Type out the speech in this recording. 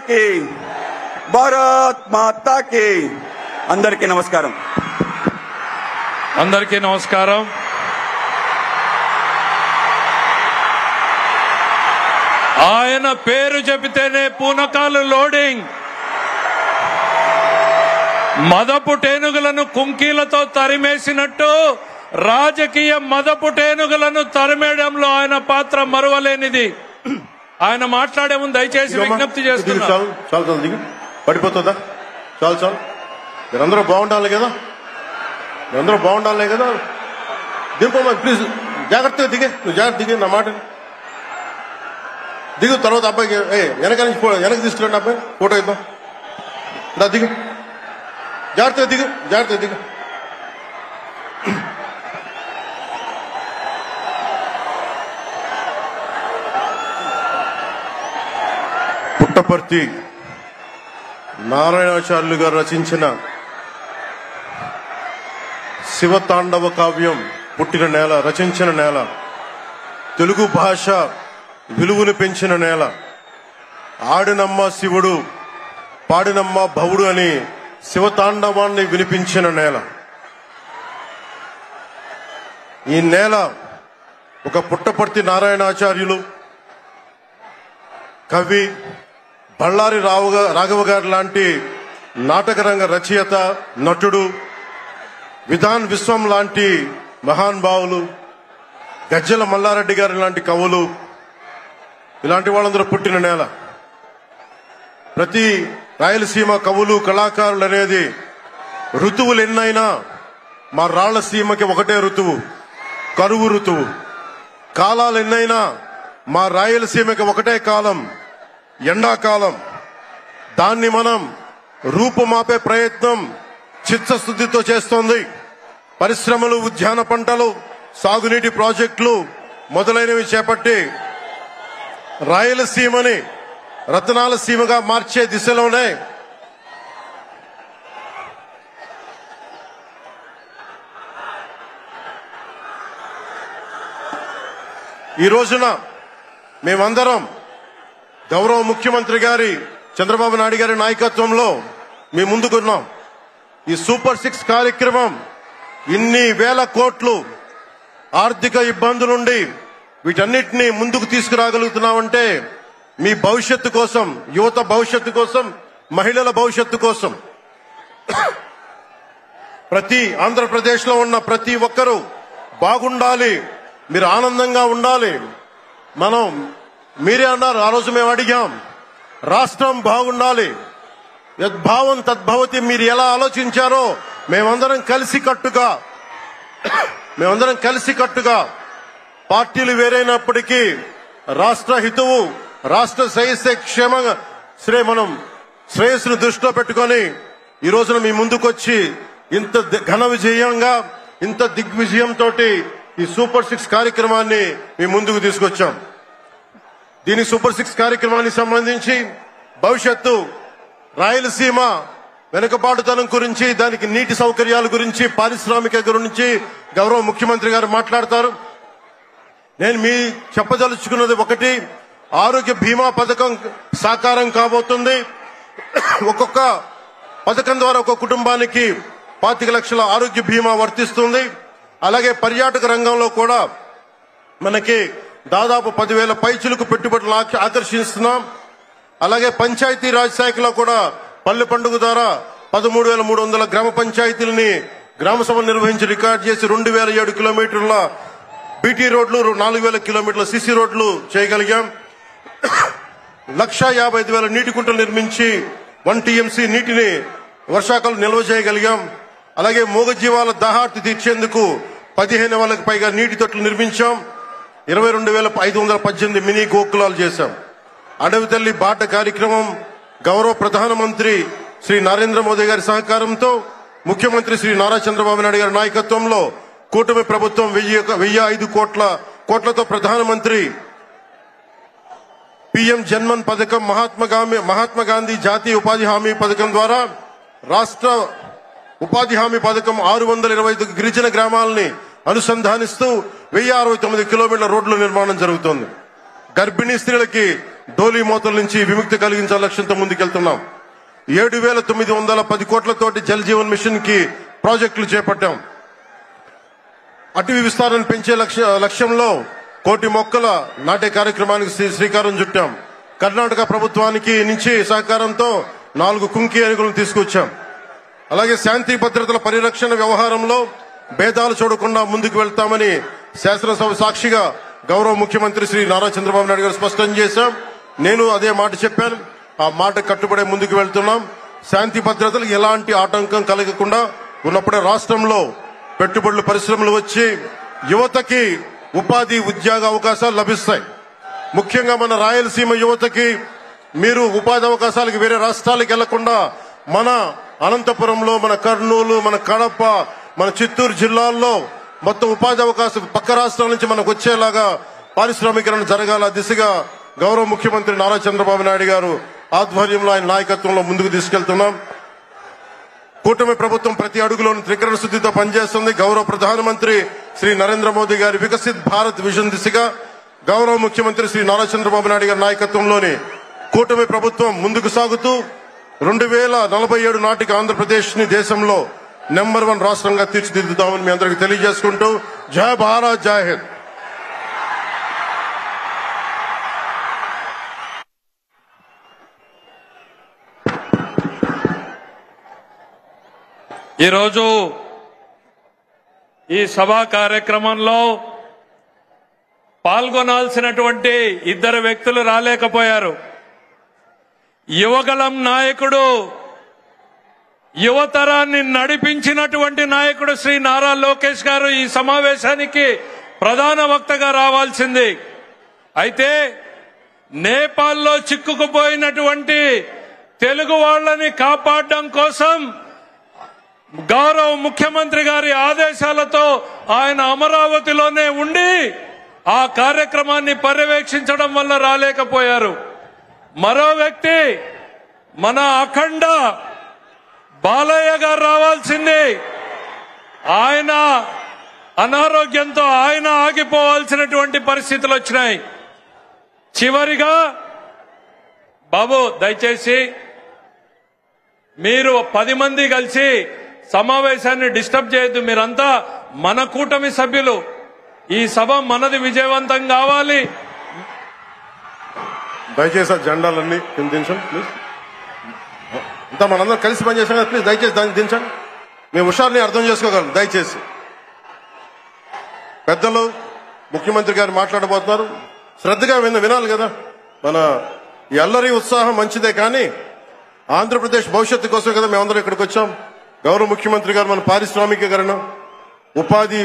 की భారత్ మాతా కి అందరికీ నమస్కారం. ఆయన పేరు చెబితేనే పూనకాలు లోడింగ్. మదపుటేనుగులను కుంకీలతో తరిమేసినట్టు రాజకీయ మదపుటేనుగులను తరిమేయడంలో ఆయన పాత్ర మరువలేనిది. ఆయన మాట్లాడే ముందు దయచేసి విజ్ఞప్తి చేస్తున్నాను. చాలు దిగు, పడిపోతుందా? చాలు మీరందరూ బాగుండాలి కదా, దింపమ్మా ప్లీజ్, జాగ్రత్తగా దిగే, నువ్వు జాగ్రత్త దిగే, నా మాట దిగు. తర్వాత అబ్బాయికి వెనక తీసుకురండి, అబ్బాయి ఫోటో ఇద్దాం, దా దిగు, జాగ్రత్తగా దిగు. పుట్టపర్తి నారాయణాచార్యులు గారు రచించిన శివతాండవ కావ్యం పుట్టిన నేల, రచించిన నేల, తెలుగు భాష విలువను పెంచిన నేల, ఆడినమ్మ శివుడు పాడినమ్మ భవుడు అని శివతాండవాన్ని వినిపించిన నేల. ఈ నేల ఒక పుట్టపర్తి నారాయణాచార్యులు, కవి బళ్ళారి రాఘవ గారు లాంటి నాటకరంగ రచయిత, నటుడు, విధాన్ విశ్వం లాంటి మహానుభావులు, గజ్జల మల్లారెడ్డి గారి లాంటి కవులు, ఇలాంటి వాళ్ళందరూ పుట్టిన నేల. ప్రతి రాయలసీమ కవులు కళాకారులు అనేది ఋతువులు ఎన్నైనా మా రాళ్లసీమకి ఒకటే ఋతువు, కరువు ఋతువు. కాలాలు ఎన్నైనా మా రాయలసీమకి ఒకటే కాలం, ఎండాకాలం. దాన్ని మనం రూపుమాపే ప్రయత్నం చిత్తశుద్ధితో చేస్తోంది. పరిశ్రమలు, ఉద్యాన పంటలు, సాగునీటి ప్రాజెక్టులు మొదలైనవి చేపట్టి రాయలసీమని రతనాల సీమగా మార్చే దిశలోనే ఈ రోజున మేమందరం గౌరవ ముఖ్యమంత్రి గారి చంద్రబాబు నాయుడు గారి నాయకత్వంలో మేము ముందుకున్నాం. ఈ సూపర్ 6 కార్యక్రమం ఇన్ని వేల కోట్లు ఆర్థిక ఇబ్బందుల నుండి వీటన్నిటినీ ముందుకు తీసుకురాగలుగుతున్నామంటే మీ భవిష్యత్తు కోసం, యువత భవిష్యత్తు కోసం, మహిళల భవిష్యత్తు కోసం, ప్రతి ఆంధ్రప్రదేశ్ లో ఉన్న ప్రతి ఒక్కరూ బాగుండాలి, మీరు ఆనందంగా ఉండాలి. మీరే అన్నారు, ఆ రోజు మేము అడిగాం, రాష్ట్రం బాగుండాలి, యద్భావం తద్భవతి. మీరు ఎలా ఆలోచించారో మేమందరం కలిసికట్టుగా పార్టీలు వేరైనప్పటికీ రాష్ట్ర హితువు, రాష్ట్ర శ్రేయస్సును దృష్టిలో పెట్టుకొని ఈ రోజున మీ ముందుకొచ్చి ఇంత ఘన విజయంగా, ఇంత దిగ్విజయంతో ఈ సూపర్ 6 కార్యక్రమాన్ని మీ ముందుకు తీసుకొచ్చాం. దీని సూపర్ 6 కార్యక్రమానికి సంబంధించి భవిష్యత్తు రాయలసీమ వెనుకబాటుతనం గురించి, దానికి నీటి సౌకర్యాల గురించి, పారిశ్రామిక గురించి గౌరవ ముఖ్యమంత్రి గారు మాట్లాడతారు. నేను మీ చెప్పదలుచుకున్నది ఒకటి, ఆరోగ్య బీమా పథకం సాకారం కాబోతుంది. ఒక్కొక్క పథకం ద్వారా ఒక్కొక్క కుటుంబానికి 25 లక్షల ఆరోగ్య బీమా వర్తిస్తుంది. అలాగే పర్యాటక రంగంలో కూడా మనకి దాదాపు 10,000 పైచిలకు పెట్టుబడులు ఆకర్షిస్తున్నాం. అలాగే పంచాయతీ రాజ్ శాఖలో కూడా పల్లె పండుగ ద్వారా 13,300 గ్రామ పంచాయతీలని గ్రామ సభలు నిర్వహించి రికార్డు చేసి 2,007 కిలోమీటర్ల బీటీ రోడ్లు, 4,000 కిలోమీటర్ల సిసి రోడ్లు చేయగలిగాం. 1,55,000 నీటి కుంటలు నిర్మించి 1 టీఎంసీ నీటిని వర్షాకాలం నిల్వ చేయగలిగాం. అలాగే మూగజీవాల దాహార్తి తీర్చేందుకు 15,000కు పైగా నీటి తొట్లు నిర్మించాం. 22,518 మినీ గోకులాలు చేశాం. అడవి తల్లి బాట కార్యక్రమం గౌరవ ప్రధానమంత్రి శ్రీ నరేంద్ర మోదీ గారి సహకారంతో, ముఖ్యమంత్రి శ్రీ నారా చంద్రబాబు నాయుడు గారి నాయకత్వంలో కూటమి ప్రభుత్వం 1,005 కోట్లతో ప్రధానమంత్రి పిఎం జన్మన్ పథకం, మహాత్మా గాంధీ జాతీయ ఉపాధి హామీ పథకం ద్వారా రాష్ట్ర ఉపాధి హామీ పథకం 625 గిరిజన గ్రామాలని అనుసంధానిస్తూ 1,069 కిలోమీటర్ల రోడ్ల నిర్మాణం జరుగుతోంది. గర్భిణీ స్త్రీలకి డోలీ మోతల నుంచి విముక్తి కలిగించే లక్ష్యంతో ముందుకెళ్తున్నాం. 7,910 కోట్లతోటి జల్ జీవన్ మిషన్ కి ప్రాజెక్టులు చేపట్టాం. అటవీ విస్తారణ పెంచే లక్ష్యంలో 1 కోటి మొక్కల నాటే కార్యక్రమానికి శ్రీకారం చుట్టాం. కర్ణాటక ప్రభుత్వానికి నుంచి సహకారంతో 4 కుంకి ఏనుగులను తీసుకొచ్చాం. అలాగే శాంతి భద్రతల పరిరక్షణ వ్యవహారంలో భేదాలు చూడకుండా ముందుకు వెళ్తామని శాసనసభ సాక్షిగా గౌరవ ముఖ్యమంత్రి శ్రీ నారా చంద్రబాబు నాయుడు గారు స్పష్టం చేశాం. నేను అదే మాట చెప్పాను. ఆ మాట కట్టుబడే ముందుకు వెళ్తున్నాం. శాంతి భద్రతలకు ఎలాంటి ఆటంకం కలగకుండా ఉన్నప్పుడే రాష్ట్రంలో పెట్టుబడులు పరిశ్రమలు వచ్చి యువతకి ఉపాధి ఉద్యోగ అవకాశాలు లభిస్తాయి. ముఖ్యంగా మన రాయలసీమ యువతకి మీరు ఉపాధి అవకాశాలకు వేరే రాష్ట్రాలకు వెళ్లకుండా మన అనంతపురంలో, మన కర్నూలు, మన కడప, మన చిత్తూరు జిల్లాల్లో మొత్తం ఉపాధి అవకాశం పక్క రాష్ట్రాల నుంచి మనకు వచ్చేలాగా పారిశ్రామికరణ జరగాల దిశగా గౌరవ ముఖ్యమంత్రి నారా చంద్రబాబు నాయుడు గారు ఆధ్వర్యంలో ఆయన నాయకత్వంలో ముందుకు తీసుకెళ్తున్నాం. కూటమి ప్రభుత్వం ప్రతి అడుగులోని త్రికరణ శుద్ధితో పనిచేస్తుంది. గౌరవ ప్రధానమంత్రి శ్రీ నరేంద్ర మోదీ గారి వికసిత్ భారత్ విజన్ దిశగా గౌరవ ముఖ్యమంత్రి శ్రీ నారా చంద్రబాబు నాయుడు గారి నాయకత్వంలోని కూటమి ప్రభుత్వం ముందుకు సాగుతూ 2047 నాటికి ఆంధ్రప్రదేశ్ ని దేశంలో నెంబర్ 1 రాష్ట్రంగా తీర్చిదిద్దుతామని మీ అందరికీ తెలియజేసుకుంటూ జై భారత్, జై హింద్. ఈరోజు ఈ సభా కార్యక్రమంలో పాల్గొనాల్సినటువంటి 2 వ్యక్తులు రాలేకపోయారు. యువగళం నాయకుడు, యువతరాన్ని నడిపించినటువంటి నాయకుడు శ్రీ నారా లోకేష్ గారు ఈ సమావేశానికి ప్రధాన వక్తగా రావాల్సింది. అయితే నేపాల్లో చిక్కుకుపోయినటువంటి తెలుగు వాళ్ళని కాపాడడం కోసం గౌరవ ముఖ్యమంత్రి గారి ఆదేశాలతో ఆయన అమరావతిలోనే ఉండి ఆ కార్యక్రమాన్ని పర్యవేక్షించడం వల్ల రాలేకపోయారు. మరో వ్యక్తి మన అఖండ బాలయ్య గారు రావాల్సింది. ఆయన అనారోగ్యంతో ఆయన ఆగిపోవాల్సినటువంటి పరిస్థితులు వచ్చినాయి. చివరిగా బాబు దయచేసి మీరు 10 మంది కలిసి సమావేశాన్ని డిస్టర్బ్ చేయొద్దు. మీరంతా మన కూటమి సభ్యులు. ఈ సభ మనది, విజయవంతం కావాలి. దయచేసి ఆ జెండాలన్నీ కింద దించండి ప్లీజ్. అంతా మనందరం కలిసి పనిచేసాం కదా, ప్లీజ్ దయచేసి దాన్ని దించండి. మీ హుషారుని అర్థం చేసుకోగలరు. దయచేసి పెద్దలు ముఖ్యమంత్రి గారు మాట్లాడబోతున్నారు, శ్రద్ధగా వినాలి కదా. మన ఈ అల్లరి ఉత్సాహం మంచిదే, కానీ ఆంధ్రప్రదేశ్ భవిష్యత్తు కోసం కదా మేమందరం ఇక్కడికి వచ్చాం. గౌరవ ముఖ్యమంత్రి గారు మన పారిశ్రామికీకరణ, ఉపాధి